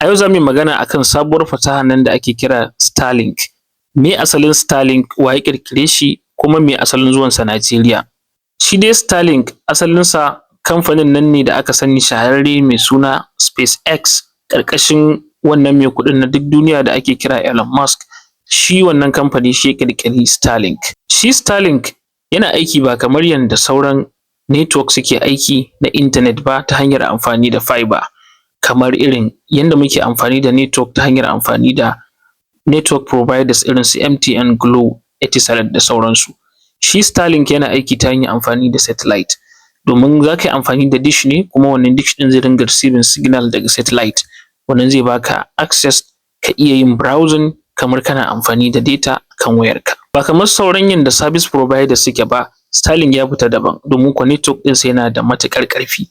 A yau za mu yi magana akan sabuwar fasaha nan da ake kira Starlink. Me asalin Starlink, wa ya ƙirƙire shi, kuma me asalin zuwansa Najeriya? Shi dai Starlink asalinsa kamfanin nan ne da aka sani shahararre mai suna SpaceX, ƙarƙashin wannan mai kuɗin na duk duniya da ake kira Elon Musk. Shi wannan kamfani shi ya ƙirƙiri Starlink. Shi Starlink yana aiki ba kamar yanda sauran network suke aiki na intanet ba ta hanyar amfani da fiber, kamar irin yanda muke amfani da network ta hanyar amfani da network providers irin su MTN, Glo, Etisalat da sauransu. Shi Starlink yana aiki ta hanyar amfani da satellite, domin za ka yi amfani da dish ne, kuma wannan dish ɗin zai dinga receiving signal daga satellite. Wannan zai baka access ka iya yin browsing kamar kana amfani da data kan wayarka. Ba kamar sauran yanda service providers suke ba, Starlink ya fita daban, domin kuwa network ɗinsa yana da matuƙar ƙarfi.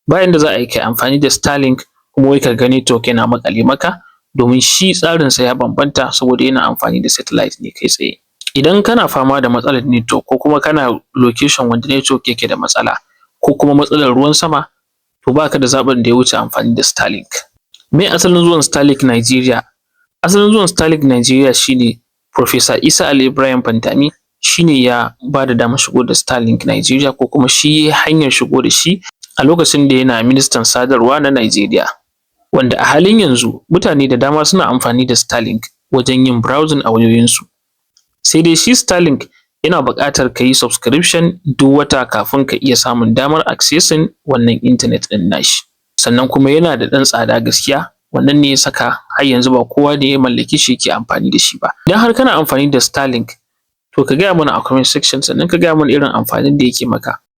Ba yanda za a yi kai amfani da Starlink kuma wai ka ga network yana maƙale maka, domin shi tsarinsa ya bambanta saboda yana amfani da satellite ne kai tsaye. Idan kana fama da matsalar network, ko kuma kana location wanda network yake da matsala, ko kuma matsalar ruwan sama, to ba ka da zaɓin da ya wuce amfani da Starlink. Me asalin zuwan Starlink Najeriya? Asalin zuwan Starlink Najeriya shi ne Professor Isa Ali Ibrahim Fantami shi ne ya ba da damar shigo da Starlink Najeriya, ko kuma shi ya hanyar shigo da shi a lokacin da yana ministan sadarwa na Najeriya. Wanda a halin yanzu mutane da dama suna amfani da Starlink wajen yin browsing a wayoyinsu. Sai dai shi Starlink yana buƙatar ka yi subscription duk wata kafin ka iya samun damar accessing wannan intanet ɗin nashi. Sannan kuma yana da ɗan tsada gaskiya, wannan ne ya saka har yanzu ba kowa da ya mallake shi yake amfani da shi ba. Idan har kana amfani da Starlink, to ka gaya mana a comment section, sannan ka gaya mana irin amfanin da yake maka.